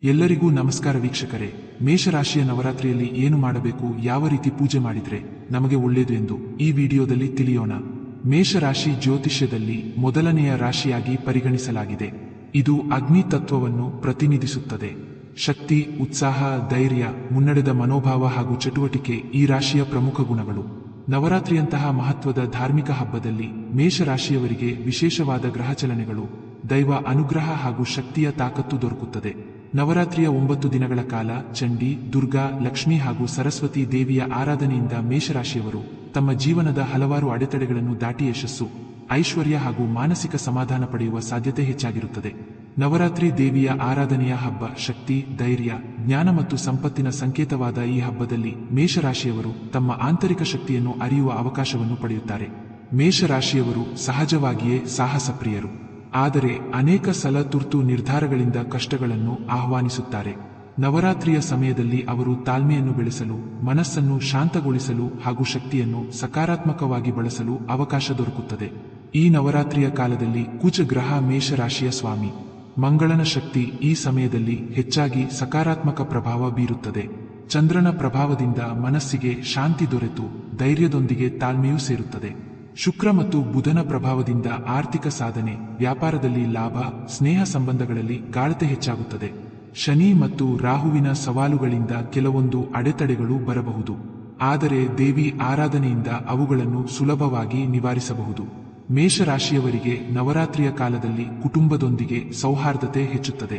ಎಲ್ಲರಿಗೂ ನಮಸ್ಕಾರ ವೀಕ್ಷಕರೇ. ಮೇಷರಾಶಿಯ ನವರಾತ್ರಿಯಲ್ಲಿ ಏನು ಮಾಡಬೇಕು, ಯಾವ ರೀತಿ ಪೂಜೆ ಮಾಡಿದ್ರೆ ನಮಗೆ ಒಳ್ಳೆಯದು ಎಂದು ಈ ವಿಡಿಯೋದಲ್ಲಿ ತಿಳಿಯೋಣ. ಮೇಷರಾಶಿ ಜ್ಯೋತಿಷ್ಯದಲ್ಲಿ ಮೊದಲನೆಯ ರಾಶಿಯಾಗಿ ಪರಿಗಣಿಸಲಾಗಿದೆ. ಇದು ಅಗ್ನಿ ತತ್ವವನ್ನು ಪ್ರತಿನಿಧಿಸುತ್ತದೆ. ಶಕ್ತಿ, ಉತ್ಸಾಹ, ಧೈರ್ಯ, ಮುನ್ನಡೆದ ಮನೋಭಾವ ಹಾಗೂ ಚಟುವಟಿಕೆ ಈ ರಾಶಿಯ ಪ್ರಮುಖ ಗುಣಗಳು. ನವರಾತ್ರಿಯಂತಹ ಮಹತ್ವದ ಧಾರ್ಮಿಕ ಹಬ್ಬದಲ್ಲಿ ಮೇಷರಾಶಿಯವರಿಗೆ ವಿಶೇಷವಾದ ಗ್ರಹಚಲನೆಗಳು, ದೈವ ಅನುಗ್ರಹ ಹಾಗೂ ಶಕ್ತಿಯ ತಾಕತ್ತು ದೊರಕುತ್ತದೆ. ನವರಾತ್ರಿಯ 9 ದಿನಗಳ ಕಾಲ ಚಂಡಿ, ದುರ್ಗಾ, ಲಕ್ಷ್ಮಿ ಹಾಗೂ ಸರಸ್ವತಿ ದೇವಿಯ ಆರಾಧನೆಯಿಂದ ಮೇಷರಾಶಿಯವರು ತಮ್ಮ ಜೀವನದ ಹಲವಾರು ಅಡೆತಡೆಗಳನ್ನು ದಾಟಿ ಯಶಸ್ಸು, ಐಶ್ವರ್ಯ ಹಾಗೂ ಮಾನಸಿಕ ಸಮಾಧಾನ ಪಡೆಯುವ ಸಾಧ್ಯತೆ ಹೆಚ್ಚಾಗಿರುತ್ತದೆ. ನವರಾತ್ರಿ ದೇವಿಯ ಆರಾಧನೆಯ ಹಬ್ಬ. ಶಕ್ತಿ, ಧೈರ್ಯ, ಜ್ಞಾನ ಮತ್ತು ಸಂಪತ್ತಿನ ಸಂಕೇತವಾದ ಈ ಹಬ್ಬದಲ್ಲಿ ಮೇಷರಾಶಿಯವರು ತಮ್ಮ ಆಂತರಿಕ ಶಕ್ತಿಯನ್ನು ಅರಿಯುವ ಅವಕಾಶವನ್ನು ಪಡೆಯುತ್ತಾರೆ. ಮೇಷರಾಶಿಯವರು ಸಹಜವಾಗಿಯೇ ಸಾಹಸಪ್ರಿಯರು. ಆದರೆ ಅನೇಕ ಸಲ ತುರ್ತು ನಿರ್ಧಾರಗಳಿಂದ ಕಷ್ಟಗಳನ್ನು ಆಹ್ವಾನಿಸುತ್ತಾರೆ. ನವರಾತ್ರಿಯ ಸಮಯದಲ್ಲಿ ಅವರು ತಾಳ್ಮೆಯನ್ನು ಬೆಳೆಸಲು, ಮನಸ್ಸನ್ನು ಶಾಂತಗೊಳಿಸಲು ಹಾಗೂ ಶಕ್ತಿಯನ್ನು ಸಕಾರಾತ್ಮಕವಾಗಿ ಬಳಸಲು ಅವಕಾಶ ದೊರಕುತ್ತದೆ. ಈ ನವರಾತ್ರಿಯ ಕಾಲದಲ್ಲಿ ಕುಜ ಗ್ರಹ ಮೇಷರಾಶಿಯ ಸ್ವಾಮಿ. ಮಂಗಳನ ಶಕ್ತಿ ಈ ಸಮಯದಲ್ಲಿ ಹೆಚ್ಚಾಗಿ ಸಕಾರಾತ್ಮಕ ಪ್ರಭಾವ ಬೀರುತ್ತದೆ. ಚಂದ್ರನ ಪ್ರಭಾವದಿಂದ ಮನಸ್ಸಿಗೆ ಶಾಂತಿ ದೊರೆತು ಧೈರ್ಯದೊಂದಿಗೆ ತಾಳ್ಮೆಯೂ ಸೇರುತ್ತದೆ. ಶುಕ್ರ ಮತ್ತು ಬುಧನ ಪ್ರಭಾವದಿಂದ ಆರ್ಥಿಕ ಸಾಧನೆ, ವ್ಯಾಪಾರದಲ್ಲಿ ಲಾಭ, ಸ್ನೇಹ ಸಂಬಂಧಗಳಲ್ಲಿ ಗಾಢತೆ ಹೆಚ್ಚಾಗುತ್ತದೆ. ಶನಿ ಮತ್ತು ರಾಹುವಿನ ಸವಾಲುಗಳಿಂದ ಕೆಲವೊಂದು ಅಡೆತಡೆಗಳು ಬರಬಹುದು. ಆದರೆ ದೇವಿ ಆರಾಧನೆಯಿಂದ ಅವುಗಳನ್ನು ಸುಲಭವಾಗಿ ನಿವಾರಿಸಬಹುದು. ಮೇಷರಾಶಿಯವರಿಗೆ ನವರಾತ್ರಿಯ ಕಾಲದಲ್ಲಿ ಕುಟುಂಬದೊಂದಿಗೆ ಸೌಹಾರ್ದತೆ ಹೆಚ್ಚುತ್ತದೆ.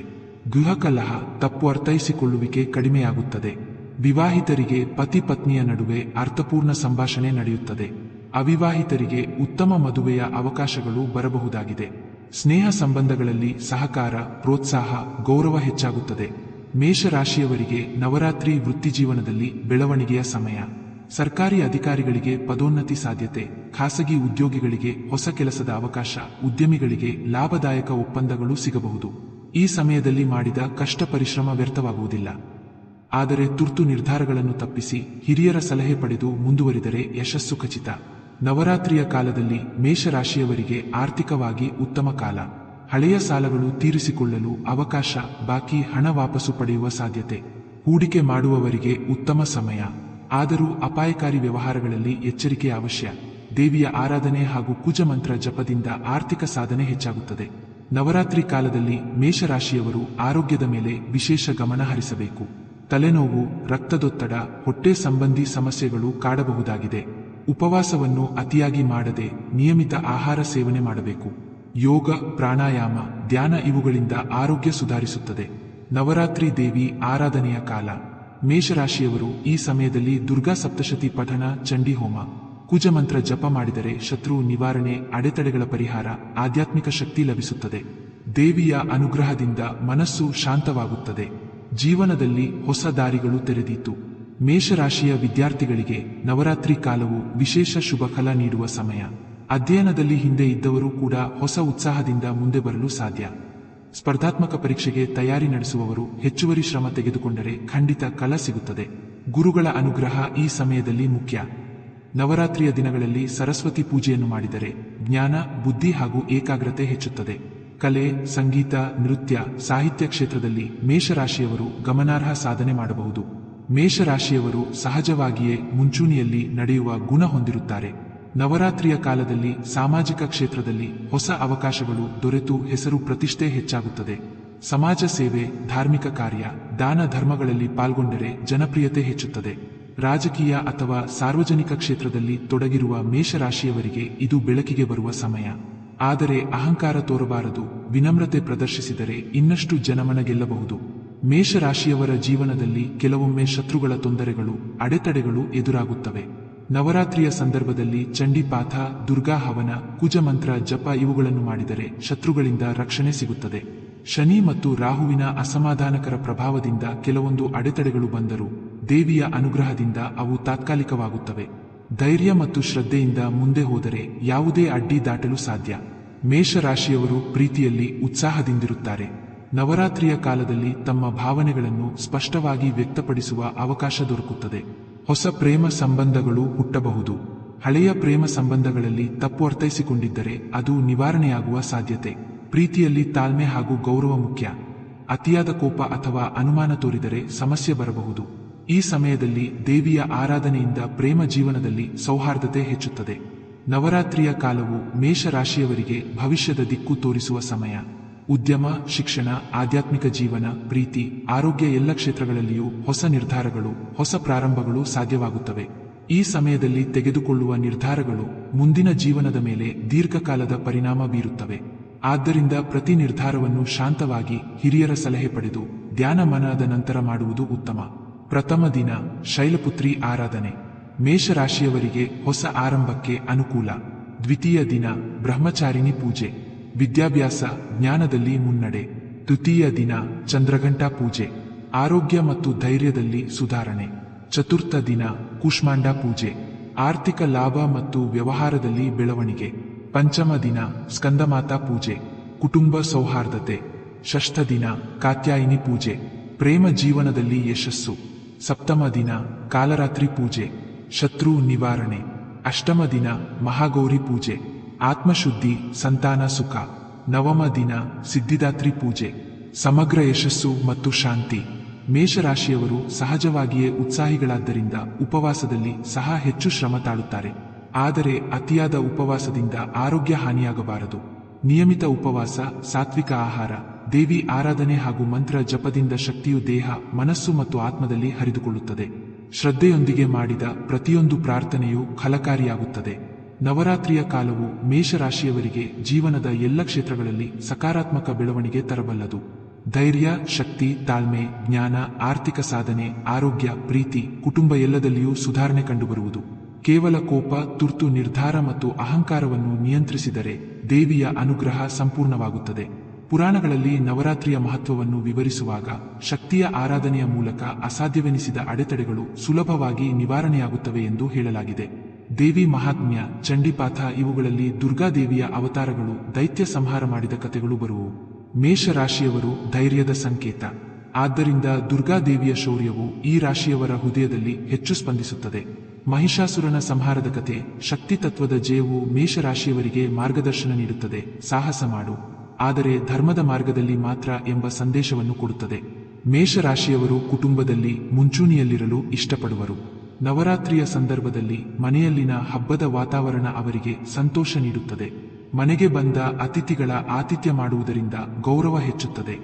ಗೃಹ ಕಲಹ, ತಪ್ಪು ಅರ್ಥೈಸಿಕೊಳ್ಳುವಿಕೆ ಕಡಿಮೆಯಾಗುತ್ತದೆ. ವಿವಾಹಿತರಿಗೆ ಪತಿ ಪತ್ನಿಯ ನಡುವೆ ಅರ್ಥಪೂರ್ಣ ಸಂಭಾಷಣೆ ನಡೆಯುತ್ತದೆ. ಅವಿವಾಹಿತರಿಗೆ ಉತ್ತಮ ಮದುವೆಯ ಅವಕಾಶಗಳು ಬರಬಹುದಾಗಿದೆ. ಸ್ನೇಹ ಸಂಬಂಧಗಳಲ್ಲಿ ಸಹಕಾರ, ಪ್ರೋತ್ಸಾಹ, ಗೌರವ ಹೆಚ್ಚಾಗುತ್ತದೆ. ಮೇಷರಾಶಿಯವರಿಗೆ ನವರಾತ್ರಿ ವೃತ್ತಿಜೀವನದಲ್ಲಿ ಬೆಳವಣಿಗೆಯ ಸಮಯ. ಸರ್ಕಾರಿ ಅಧಿಕಾರಿಗಳಿಗೆ ಪದೋನ್ನತಿ ಸಾಧ್ಯತೆ, ಖಾಸಗಿ ಉದ್ಯೋಗಿಗಳಿಗೆ ಹೊಸ ಕೆಲಸದ ಅವಕಾಶ, ಉದ್ಯಮಿಗಳಿಗೆ ಲಾಭದಾಯಕ ಒಪ್ಪಂದಗಳು ಸಿಗಬಹುದು. ಈ ಸಮಯದಲ್ಲಿ ಮಾಡಿದ ಕಷ್ಟ ಪರಿಶ್ರಮ ವ್ಯರ್ಥವಾಗುವುದಿಲ್ಲ. ಆದರೆ ತುರ್ತು ನಿರ್ಧಾರಗಳನ್ನು ತಪ್ಪಿಸಿ ಹಿರಿಯರ ಸಲಹೆ ಪಡೆದು ಮುಂದುವರಿದರೆ ಯಶಸ್ಸು ಖಚಿತ. ನವರಾತ್ರಿಯ ಕಾಲದಲ್ಲಿ ಮೇಷರಾಶಿಯವರಿಗೆ ಆರ್ಥಿಕವಾಗಿ ಉತ್ತಮ ಕಾಲ. ಹಳೆಯ ಸಾಲಗಳು ತೀರಿಸಿಕೊಳ್ಳಲು ಅವಕಾಶ, ಬಾಕಿ ಹಣ ವಾಪಸು ಪಡೆಯುವ ಸಾಧ್ಯತೆ. ಹೂಡಿಕೆ ಮಾಡುವವರಿಗೆ ಉತ್ತಮ ಸಮಯ. ಆದರೂ ಅಪಾಯಕಾರಿ ವ್ಯವಹಾರಗಳಲ್ಲಿ ಎಚ್ಚರಿಕೆ ಅವಶ್ಯ. ದೇವಿಯ ಆರಾಧನೆ ಹಾಗೂ ಕುಜಮಂತ್ರ ಜಪದಿಂದ ಆರ್ಥಿಕ ಸಾಧನೆ ಹೆಚ್ಚಾಗುತ್ತದೆ. ನವರಾತ್ರಿ ಕಾಲದಲ್ಲಿ ಮೇಷರಾಶಿಯವರು ಆರೋಗ್ಯದ ಮೇಲೆ ವಿಶೇಷ ಗಮನ ಹರಿಸಬೇಕು. ತಲೆನೋವು, ರಕ್ತದೊತ್ತಡ, ಹೊಟ್ಟೆ ಸಂಬಂಧಿ ಸಮಸ್ಯೆಗಳು ಕಾಡಬಹುದಾಗಿದೆ. ಉಪವಾಸವನ್ನು ಅತಿಯಾಗಿ ಮಾಡದೆ ನಿಯಮಿತ ಆಹಾರ ಸೇವನೆ ಮಾಡಬೇಕು. ಯೋಗ, ಪ್ರಾಣಾಯಾಮ, ಧ್ಯಾನ ಇವುಗಳಿಂದ ಆರೋಗ್ಯ ಸುಧಾರಿಸುತ್ತದೆ. ನವರಾತ್ರಿ ದೇವಿ ಆರಾಧನೆಯ ಕಾಲ. ಮೇಷರಾಶಿಯವರು ಈ ಸಮಯದಲ್ಲಿ ದುರ್ಗಾ ಸಪ್ತಶತಿ ಪಠಣ, ಚಂಡಿ ಹೋಮ, ಕುಜಮಂತ್ರ ಜಪ ಮಾಡಿದರೆ ಶತ್ರು ನಿವಾರಣೆ, ಅಡೆತಡೆಗಳ ಪರಿಹಾರ, ಆಧ್ಯಾತ್ಮಿಕ ಶಕ್ತಿ ಲಭಿಸುತ್ತದೆ. ದೇವಿಯ ಅನುಗ್ರಹದಿಂದ ಮನಸ್ಸು ಶಾಂತವಾಗುತ್ತದೆ. ಜೀವನದಲ್ಲಿ ಹೊಸ ದಾರಿಗಳು ತೆರೆದೀತು. ಮೇಷರಾಶಿಯ ವಿದ್ಯಾರ್ಥಿಗಳಿಗೆ ನವರಾತ್ರಿ ಕಾಲವು ವಿಶೇಷ ಶುಭ ಫಲ ನೀಡುವ ಸಮಯ. ಅಧ್ಯಯನದಲ್ಲಿ ಹಿಂದೆ ಇದ್ದವರು ಕೂಡ ಹೊಸ ಉತ್ಸಾಹದಿಂದ ಮುಂದೆ ಬರಲು ಸಾಧ್ಯ. ಸ್ಪರ್ಧಾತ್ಮಕ ಪರೀಕ್ಷೆಗೆ ತಯಾರಿ ನಡೆಸುವವರು ಹೆಚ್ಚುವರಿ ಶ್ರಮ ತೆಗೆದುಕೊಂಡರೆ ಖಂಡಿತ ಫಲ ಸಿಗುತ್ತದೆ. ಗುರುಗಳ ಅನುಗ್ರಹ ಈ ಸಮಯದಲ್ಲಿ ಮುಖ್ಯ. ನವರಾತ್ರಿಯ ದಿನಗಳಲ್ಲಿ ಸರಸ್ವತಿ ಪೂಜೆಯನ್ನು ಮಾಡಿದರೆ ಜ್ಞಾನ, ಬುದ್ಧಿ ಹಾಗೂ ಏಕಾಗ್ರತೆ ಹೆಚ್ಚುತ್ತದೆ. ಕಲೆ, ಸಂಗೀತ, ನೃತ್ಯ, ಸಾಹಿತ್ಯ ಕ್ಷೇತ್ರದಲ್ಲಿ ಮೇಷರಾಶಿಯವರು ಗಮನಾರ್ಹ ಸಾಧನೆ ಮಾಡಬಹುದು. ಮೇಷರಾಶಿಯವರು ಸಹಜವಾಗಿಯೇ ಮುಂಚೂಣಿಯಲ್ಲಿ ನಡೆಯುವ ಗುಣ ಹೊಂದಿರುತ್ತಾರೆ. ನವರಾತ್ರಿಯ ಕಾಲದಲ್ಲಿ ಸಾಮಾಜಿಕ ಕ್ಷೇತ್ರದಲ್ಲಿ ಹೊಸ ಅವಕಾಶಗಳು ದೊರೆತು ಹೆಸರು ಪ್ರತಿಷ್ಠೆ ಹೆಚ್ಚಾಗುತ್ತದೆ. ಸಮಾಜ ಸೇವೆ, ಧಾರ್ಮಿಕ ಕಾರ್ಯ, ದಾನ ಧರ್ಮಗಳಲ್ಲಿ ಪಾಲ್ಗೊಂಡರೆ ಜನಪ್ರಿಯತೆ ಹೆಚ್ಚುತ್ತದೆ. ರಾಜಕೀಯ ಅಥವಾ ಸಾರ್ವಜನಿಕ ಕ್ಷೇತ್ರದಲ್ಲಿ ತೊಡಗಿರುವ ಮೇಷರಾಶಿಯವರಿಗೆ ಇದು ಬೆಳಕಿಗೆ ಬರುವ ಸಮಯ. ಆದರೆ ಅಹಂಕಾರ ತೋರಬಾರದು. ವಿನಮ್ರತೆ ಪ್ರದರ್ಶಿಸಿದರೆ ಇನ್ನಷ್ಟು ಜನಮನ ಗೆಲ್ಲಬಹುದು. ಮೇಷರಾಶಿಯವರ ಜೀವನದಲ್ಲಿ ಕೆಲವೊಮ್ಮೆ ಶತ್ರುಗಳ ತೊಂದರೆಗಳು, ಅಡೆತಡೆಗಳು ಎದುರಾಗುತ್ತವೆ. ನವರಾತ್ರಿಯ ಸಂದರ್ಭದಲ್ಲಿ ಚಂಡಿಪಾಠ, ದುರ್ಗಾ ಹವನ, ಕುಜಮಂತ್ರ ಜಪ ಇವುಗಳನ್ನು ಮಾಡಿದರೆ ಶತ್ರುಗಳಿಂದ ರಕ್ಷಣೆ ಸಿಗುತ್ತದೆ. ಶನಿ ಮತ್ತು ರಾಹುವಿನ ಅಸಮಾಧಾನಕರ ಪ್ರಭಾವದಿಂದ ಕೆಲವೊಂದು ಅಡೆತಡೆಗಳು ಬಂದರೂ ದೇವಿಯ ಅನುಗ್ರಹದಿಂದ ಅವು ತಾತ್ಕಾಲಿಕವಾಗುತ್ತವೆ. ಧೈರ್ಯ ಮತ್ತು ಶ್ರದ್ಧೆಯಿಂದ ಮುಂದೆ ಹೋದರೆ ಯಾವುದೇ ಅಡ್ಡಿ ದಾಟಲು ಸಾಧ್ಯ. ಮೇಷರಾಶಿಯವರು ಪ್ರೀತಿಯಲ್ಲಿ ಉತ್ಸಾಹದಿಂದಿರುತ್ತಾರೆ. ನವರಾತ್ರಿಯ ಕಾಲದಲ್ಲಿ ತಮ್ಮ ಭಾವನೆಗಳನ್ನು ಸ್ಪಷ್ಟವಾಗಿ ವ್ಯಕ್ತಪಡಿಸುವ ಅವಕಾಶ ದೊರಕುತ್ತದೆ. ಹೊಸ ಪ್ರೇಮ ಸಂಬಂಧಗಳು ಹುಟ್ಟಬಹುದು. ಹಳೆಯ ಪ್ರೇಮ ಸಂಬಂಧಗಳಲ್ಲಿ ತಪ್ಪು ಅರ್ಥೈಸಿಕೊಂಡಿದ್ದರೆ ಅದು ನಿವಾರಣೆಯಾಗುವ ಸಾಧ್ಯತೆ. ಪ್ರೀತಿಯಲ್ಲಿ ತಾಳ್ಮೆ ಹಾಗೂ ಗೌರವ ಮುಖ್ಯ. ಅತಿಯಾದ ಕೋಪ ಅಥವಾ ಅನುಮಾನ ತೋರಿದರೆ ಸಮಸ್ಯೆ ಬರಬಹುದು. ಈ ಸಮಯದಲ್ಲಿ ದೇವಿಯ ಆರಾಧನೆಯಿಂದ ಪ್ರೇಮ ಜೀವನದಲ್ಲಿ ಸೌಹಾರ್ದತೆ ಹೆಚ್ಚುತ್ತದೆ. ನವರಾತ್ರಿಯ ಕಾಲವು ಮೇಷ ರಾಶಿಯವರಿಗೆ ಭವಿಷ್ಯದ ದಿಕ್ಕು ತೋರಿಸುವ ಸಮಯ. ಉದ್ಯಮ, ಶಿಕ್ಷಣ, ಆಧ್ಯಾತ್ಮಿಕ ಜೀವನ, ಪ್ರೀತಿ, ಆರೋಗ್ಯ ಎಲ್ಲ ಕ್ಷೇತ್ರಗಳಲ್ಲಿಯೂ ಹೊಸ ನಿರ್ಧಾರಗಳು, ಹೊಸ ಪ್ರಾರಂಭಗಳು ಸಾಧ್ಯವಾಗುತ್ತವೆ. ಈ ಸಮಯದಲ್ಲಿ ತೆಗೆದುಕೊಳ್ಳುವ ನಿರ್ಧಾರಗಳು ಮುಂದಿನ ಜೀವನದ ಮೇಲೆ ದೀರ್ಘಕಾಲದ ಪರಿಣಾಮ ಬೀರುತ್ತವೆ. ಆದ್ದರಿಂದ ಪ್ರತಿ ನಿರ್ಧಾರವನ್ನು ಶಾಂತವಾಗಿ ಹಿರಿಯರ ಸಲಹೆ ಪಡೆದು ಧ್ಯಾನ ಮನನದ ನಂತರ ಮಾಡುವುದು ಉತ್ತಮ. ಪ್ರಥಮ ದಿನ ಶೈಲಪುತ್ರಿ ಆರಾಧನೆ. ಮೇಷರಾಶಿಯವರಿಗೆ ಹೊಸ ಆರಂಭಕ್ಕೆ ಅನುಕೂಲ. ದ್ವಿತೀಯ ದಿನ ಬ್ರಹ್ಮಚಾರಿಣಿ ಪೂಜೆ. ವಿದ್ಯಾಭ್ಯಾಸ, ಜ್ಞಾನದಲ್ಲಿ ಮುನ್ನಡೆ. ತೃತೀಯ ದಿನ ಚಂದ್ರಘಂಟಾ ಪೂಜೆ. ಆರೋಗ್ಯ ಮತ್ತು ಧೈರ್ಯದಲ್ಲಿ ಸುಧಾರಣೆ. ಚತುರ್ಥ ದಿನ ಕೂಷ್ಮಾಂಡ ಪೂಜೆ. ಆರ್ಥಿಕ ಲಾಭ ಮತ್ತು ವ್ಯವಹಾರದಲ್ಲಿ ಬೆಳವಣಿಗೆ. ಪಂಚಮ ದಿನ ಸ್ಕಂದಮಾತಾ ಪೂಜೆ. ಕುಟುಂಬ ಸೌಹಾರ್ದತೆ. ಷಷ್ಠ ದಿನ ಕಾತ್ಯಾಯಿನಿ ಪೂಜೆ. ಪ್ರೇಮ ಜೀವನದಲ್ಲಿ ಯಶಸ್ಸು. ಸಪ್ತಮ ದಿನ ಕಾಲರಾತ್ರಿ ಪೂಜೆ. ಶತ್ರು ನಿವಾರಣೆ. ಅಷ್ಟಮ ದಿನ ಮಹಾಗೌರಿ ಪೂಜೆ. ಆತ್ಮಶುದ್ಧಿ, ಸಂತಾನ ಸುಖ. ನವಮ ದಿನ ಸಿದ್ಧಿದಾತ್ರಿ ಪೂಜೆ. ಸಮಗ್ರ ಯಶಸ್ಸು ಮತ್ತು ಶಾಂತಿ. ಮೇಷರಾಶಿಯವರು ಸಹಜವಾಗಿಯೇ ಉತ್ಸಾಹಿಗಳಾದ್ದರಿಂದ ಉಪವಾಸದಲ್ಲಿ ಸಹ ಹೆಚ್ಚು ಶ್ರಮ ತಾಳುತ್ತಾರೆ. ಆದರೆ ಅತಿಯಾದ ಉಪವಾಸದಿಂದ ಆರೋಗ್ಯ ಹಾನಿಯಾಗಬಾರದು. ನಿಯಮಿತ ಉಪವಾಸ, ಸಾತ್ವಿಕ ಆಹಾರ, ದೇವಿ ಆರಾಧನೆ ಹಾಗೂ ಮಂತ್ರ ಜಪದಿಂದ ಶಕ್ತಿಯು ದೇಹ, ಮನಸ್ಸು ಮತ್ತು ಆತ್ಮದಲ್ಲಿ ಹರಿದುಕೊಳ್ಳುತ್ತದೆ. ಶ್ರದ್ಧೆಯೊಂದಿಗೆ ಮಾಡಿದ ಪ್ರತಿಯೊಂದು ಪ್ರಾರ್ಥನೆಯೂ ಫಲಕಾರಿಯಾಗುತ್ತದೆ. ನವರಾತ್ರಿಯ ಕಾಲವು ಮೇಷರಾಶಿಯವರಿಗೆ ಜೀವನದ ಎಲ್ಲ ಕ್ಷೇತ್ರಗಳಲ್ಲಿ ಸಕಾರಾತ್ಮಕ ಬೆಳವಣಿಗೆ ತರಬಲ್ಲದು. ಧೈರ್ಯ, ಶಕ್ತಿ, ತಾಳ್ಮೆ, ಜ್ಞಾನ, ಆರ್ಥಿಕ ಸಾಧನೆ, ಆರೋಗ್ಯ, ಪ್ರೀತಿ, ಕುಟುಂಬ ಎಲ್ಲದಲ್ಲಿಯೂ ಸುಧಾರಣೆ ಕಂಡುಬರುವುದು. ಕೇವಲ ಕೋಪ, ತುರ್ತು ನಿರ್ಧಾರ ಮತ್ತು ಅಹಂಕಾರವನ್ನು ನಿಯಂತ್ರಿಸಿದರೆ ದೇವಿಯ ಅನುಗ್ರಹ ಸಂಪೂರ್ಣವಾಗುತ್ತದೆ. ಪುರಾಣಗಳಲ್ಲಿ ನವರಾತ್ರಿಯ ಮಹತ್ವವನ್ನು ವಿವರಿಸುವಾಗ ಶಕ್ತಿಯ ಆರಾಧನೆಯ ಮೂಲಕ ಅಸಾಧ್ಯವೆನಿಸಿದ ಅಡೆತಡೆಗಳು ಸುಲಭವಾಗಿ ನಿವಾರಣೆಯಾಗುತ್ತವೆ ಎಂದು ಹೇಳಲಾಗಿದೆ. ದೇವಿ ಮಹಾತ್ಮ್ಯ, ಚಂಡಿಪಾಠ ಇವುಗಳಲ್ಲಿ ದುರ್ಗಾದೇವಿಯ ಅವತಾರಗಳು, ದೈತ್ಯ ಸಂಹಾರ ಮಾಡಿದ ಕಥೆಗಳು ಬರುವು. ಮೇಷರಾಶಿಯವರು ಧೈರ್ಯದ ಸಂಕೇತ. ಆದ್ದರಿಂದ ದುರ್ಗಾದೇವಿಯ ಶೌರ್ಯವು ಈ ರಾಶಿಯವರ ಹೃದಯದಲ್ಲಿ ಹೆಚ್ಚು ಸ್ಪಂದಿಸುತ್ತದೆ. ಮಹಿಷಾಸುರನ ಸಂಹಾರದ ಕಥೆ, ಶಕ್ತಿ ತತ್ವದ ಜಯವು ಮೇಷರಾಶಿಯವರಿಗೆ ಮಾರ್ಗದರ್ಶನ ನೀಡುತ್ತದೆ. ಸಾಹಸ ಮಾಡು, ಆದರೆ ಧರ್ಮದ ಮಾರ್ಗದಲ್ಲಿ ಮಾತ್ರ ಎಂಬ ಸಂದೇಶವನ್ನು ಕೊಡುತ್ತದೆ. ಮೇಷರಾಶಿಯವರು ಕುಟುಂಬದಲ್ಲಿ ಮುಂಚೂಣಿಯಲ್ಲಿರಲು ಇಷ್ಟಪಡುವರು. ನವರಾತ್ರಿಯ ಸಂದರ್ಭದಲ್ಲಿ ಮನೆಯಲ್ಲಿನ ಹಬ್ಬದ ವಾತಾವರಣ ಅವರಿಗೆ ಸಂತೋಷ ನೀಡುತ್ತದೆ. ಮನೆಗೆ ಬಂದ ಅತಿಥಿಗಳ ಆತಿಥ್ಯ ಮಾಡುವುದರಿಂದ ಗೌರವ ಹೆಚ್ಚುತ್ತದೆ.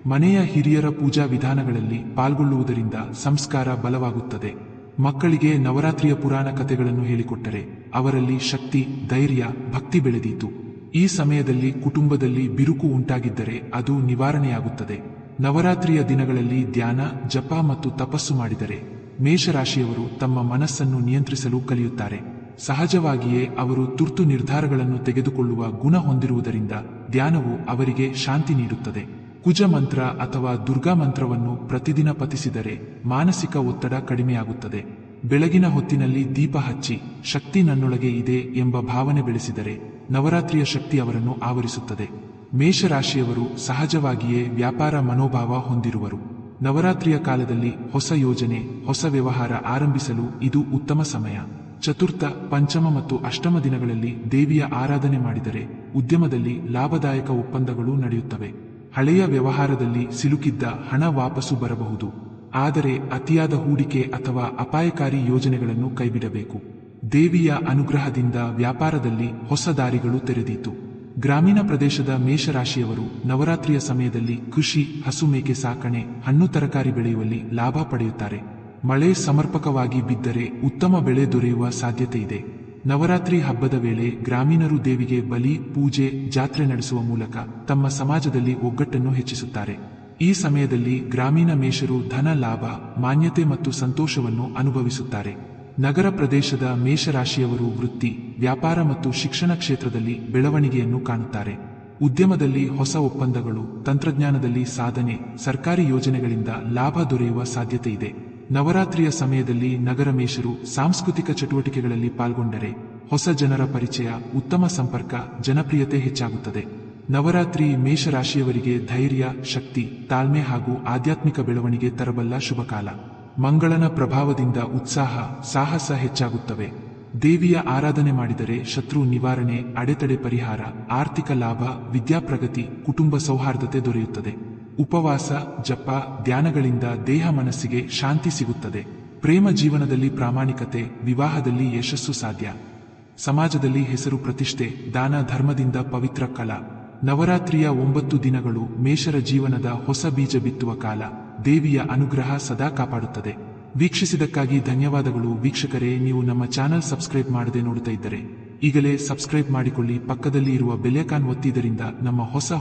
ಮನೆಯ ಹಿರಿಯರ ಪೂಜಾ ವಿಧಾನಗಳಲ್ಲಿ ಪಾಲ್ಗೊಳ್ಳುವುದರಿಂದ ಸಂಸ್ಕಾರ ಬಲವಾಗುತ್ತದೆ. ಮಕ್ಕಳಿಗೆ ನವರಾತ್ರಿಯ ಪುರಾಣ ಕಥೆಗಳನ್ನು ಹೇಳಿಕೊಟ್ಟರೆ ಅವರಲ್ಲಿ ಶಕ್ತಿ, ಧೈರ್ಯ, ಭಕ್ತಿ ಬೆಳೆದೀತು. ಈ ಸಮಯದಲ್ಲಿ ಕುಟುಂಬದಲ್ಲಿ ಬಿರುಕು ಉಂಟಾಗಿದ್ದರೆ ಅದು ನಿವಾರಣೆಯಾಗುತ್ತದೆ. ನವರಾತ್ರಿಯ ದಿನಗಳಲ್ಲಿ ಧ್ಯಾನ, ಜಪ ಮತ್ತು ತಪಸ್ಸು ಮಾಡಿದರೆ ಮೇಷರಾಶಿಯವರು ತಮ್ಮ ಮನಸ್ಸನ್ನು ನಿಯಂತ್ರಿಸಲು ಕಲಿಯುತ್ತಾರೆ. ಸಹಜವಾಗಿಯೇ ಅವರು ತುರ್ತು ನಿರ್ಧಾರಗಳನ್ನು ತೆಗೆದುಕೊಳ್ಳುವ ಗುಣ ಹೊಂದಿರುವುದರಿಂದ ಧ್ಯಾನವು ಅವರಿಗೆ ಶಾಂತಿ ನೀಡುತ್ತದೆ. ಕುಜ ಮಂತ್ರ ಅಥವಾ ದುರ್ಗಾ ಮಂತ್ರವನ್ನು ಪ್ರತಿದಿನ ಪಠಿಸಿದರೆ ಮಾನಸಿಕ ಒತ್ತಡ ಕಡಿಮೆಯಾಗುತ್ತದೆ. ಬೆಳಗಿನ ಹೊತ್ತಿನಲ್ಲಿ ದೀಪ ಹಚ್ಚಿ ಶಕ್ತಿ ನನ್ನೊಳಗೆ ಇದೆ ಎಂಬ ಭಾವನೆ ಬೆಳೆಸಿದರೆ ನವರಾತ್ರಿಯ ಶಕ್ತಿ ಅವರನ್ನು ಆವರಿಸುತ್ತದೆ. ಮೇಷರಾಶಿಯವರು ಸಹಜವಾಗಿಯೇ ವ್ಯಾಪಾರ ಮನೋಭಾವ ಹೊಂದಿರುವರು. ನವರಾತ್ರಿಯ ಕಾಲದಲ್ಲಿ ಹೊಸ ಯೋಜನೆ, ಹೊಸ ವ್ಯವಹಾರ ಆರಂಭಿಸಲು ಇದು ಉತ್ತಮ ಸಮಯ. ಚತುರ್ಥ, ಪಂಚಮ ಮತ್ತು ಅಷ್ಟಮ ದಿನಗಳಲ್ಲಿ ದೇವಿಯ ಆರಾಧನೆ ಮಾಡಿದರೆ ಉದ್ಯಮದಲ್ಲಿ ಲಾಭದಾಯಕ ಒಪ್ಪಂದಗಳು ನಡೆಯುತ್ತವೆ. ಹಳೆಯ ವ್ಯವಹಾರದಲ್ಲಿ ಸಿಲುಕಿದ್ದ ಹಣ ವಾಪಸ್ಸು ಬರಬಹುದು. ಆದರೆ ಅತಿಯಾದ ಹೂಡಿಕೆ ಅಥವಾ ಅಪಾಯಕಾರಿ ಯೋಜನೆಗಳನ್ನು ಕೈಬಿಡಬೇಕು. ದೇವಿಯ ಅನುಗ್ರಹದಿಂದ ವ್ಯಾಪಾರದಲ್ಲಿ ಹೊಸ ದಾರಿಗಳು ತೆರೆದೀತು. ಗ್ರಾಮೀಣ ಪ್ರದೇಶದ ಮೇಷರಾಶಿಯವರು ನವರಾತ್ರಿಯ ಸಮಯದಲ್ಲಿ ಕೃಷಿ, ಹಸುಮೇಕೆ ಸಾಕಣೆ, ಹಣ್ಣು ತರಕಾರಿ ಬೆಳೆಯುವಲ್ಲಿ ಲಾಭ ಪಡೆಯುತ್ತಾರೆ. ಮಳೆ ಸಮರ್ಪಕವಾಗಿ ಬಿದ್ದರೆ ಉತ್ತಮ ಬೆಳೆ ದೊರೆಯುವ ಸಾಧ್ಯತೆ ಇದೆ. ನವರಾತ್ರಿ ಹಬ್ಬದ ವೇಳೆ ಗ್ರಾಮೀಣರು ದೇವಿಗೆ ಬಲಿ, ಪೂಜೆ, ಜಾತ್ರೆ ನಡೆಸುವ ಮೂಲಕ ತಮ್ಮ ಸಮಾಜದಲ್ಲಿ ಒಗ್ಗಟ್ಟನ್ನು ಹೆಚ್ಚಿಸುತ್ತಾರೆ. ಈ ಸಮಯದಲ್ಲಿ ಗ್ರಾಮೀಣ ಮೇಷರು ಧನ ಲಾಭ, ಮಾನ್ಯತೆ ಮತ್ತು ಸಂತೋಷವನ್ನು ಅನುಭವಿಸುತ್ತಾರೆ. ನಗರ ಪ್ರದೇಶದ ಮೇಷರಾಶಿಯವರು ವೃತ್ತಿ, ವ್ಯಾಪಾರ ಮತ್ತು ಶಿಕ್ಷಣ ಕ್ಷೇತ್ರದಲ್ಲಿ ಬೆಳವಣಿಗೆಯನ್ನು ಕಾಣುತ್ತಾರೆ. ಉದ್ಯಮದಲ್ಲಿ ಹೊಸ ಒಪ್ಪಂದಗಳು, ತಂತ್ರಜ್ಞಾನದಲ್ಲಿ ಸಾಧನೆ, ಸರ್ಕಾರಿ ಯೋಜನೆಗಳಿಂದ ಲಾಭ ದೊರೆಯುವ ಸಾಧ್ಯತೆ ಇದೆ. ನವರಾತ್ರಿಯ ಸಮಯದಲ್ಲಿ ನಗರ ಮೇಷರು ಸಾಂಸ್ಕೃತಿಕ ಚಟುವಟಿಕೆಗಳಲ್ಲಿ ಪಾಲ್ಗೊಂಡರೆ ಹೊಸ ಜನರ ಪರಿಚಯ, ಉತ್ತಮ ಸಂಪರ್ಕ, ಜನಪ್ರಿಯತೆ ಹೆಚ್ಚಾಗುತ್ತದೆ. ನವರಾತ್ರಿ ಮೇಷರಾಶಿಯವರಿಗೆ ಧೈರ್ಯ, ಶಕ್ತಿ, ತಾಳ್ಮೆ ಹಾಗೂ ಆಧ್ಯಾತ್ಮಿಕ ಬೆಳವಣಿಗೆ ತರಬಲ್ಲ ಶುಭಕಾಲ. ಮಂಗಳನ ಪ್ರಭಾವದಿಂದ ಉತ್ಸಾಹ, ಸಾಹಸ ಹೆಚ್ಚಾಗುತ್ತವೆ. ದೇವಿಯ ಆರಾಧನೆ ಮಾಡಿದರೆ ಶತ್ರು ನಿವಾರಣೆ, ಅಡೆತಡೆ ಪರಿಹಾರ, ಆರ್ಥಿಕ ಲಾಭ, ವಿದ್ಯಾಪ್ರಗತಿ, ಕುಟುಂಬ ಸೌಹಾರ್ದತೆ ದೊರೆಯುತ್ತದೆ. ಉಪವಾಸ, ಜಪ, ಧ್ಯಾನಗಳಿಂದ ದೇಹ ಮನಸ್ಸಿಗೆ ಶಾಂತಿ ಸಿಗುತ್ತದೆ. ಪ್ರೇಮ ಜೀವನದಲ್ಲಿ ಪ್ರಾಮಾಣಿಕತೆ, ವಿವಾಹದಲ್ಲಿ ಯಶಸ್ಸು ಸಾಧ್ಯ. ಸಮಾಜದಲ್ಲಿ ಹೆಸರು, ಪ್ರತಿಷ್ಠೆ, ದಾನ ಧರ್ಮದಿಂದ ಪವಿತ್ರ ಕಾಲ. ನವರಾತ್ರಿಯ 9 ದಿನಗಳು ಮೇಷರ ಜೀವನದ ಹೊಸ ಬೀಜ ಬಿತ್ತುವ ಕಾಲ. ದೇವಿಯ ಅನುಗ್ರಹ ಸದಾ ಕಾಪಾಡುತ್ತದೆ. ವೀಕ್ಷಿಸಿದ್ದಕ್ಕಾಗಿ ಧನ್ಯವಾದಗಳು ವೀಕ್ಷಕರೇ. ನೀವು ನಮ್ಮ ಚಾನೆಲ್ ಸಬ್ಸ್ಕ್ರೈಬ್ ಮಾಡದೆ ನೋಡುತ್ತಾ ಇದ್ದರೆ ಈಗಲೇ ಸಬ್ಸ್ಕ್ರೈಬ್ ಮಾಡಿಕೊಳ್ಳಿ. ಪಕ್ಕದಲ್ಲಿ ಇರುವ ಬೆಲ್ ಐಕಾನ್ ಒತ್ತಿದ್ದರಿಂದ ನಮ್ಮ ಹೊಸ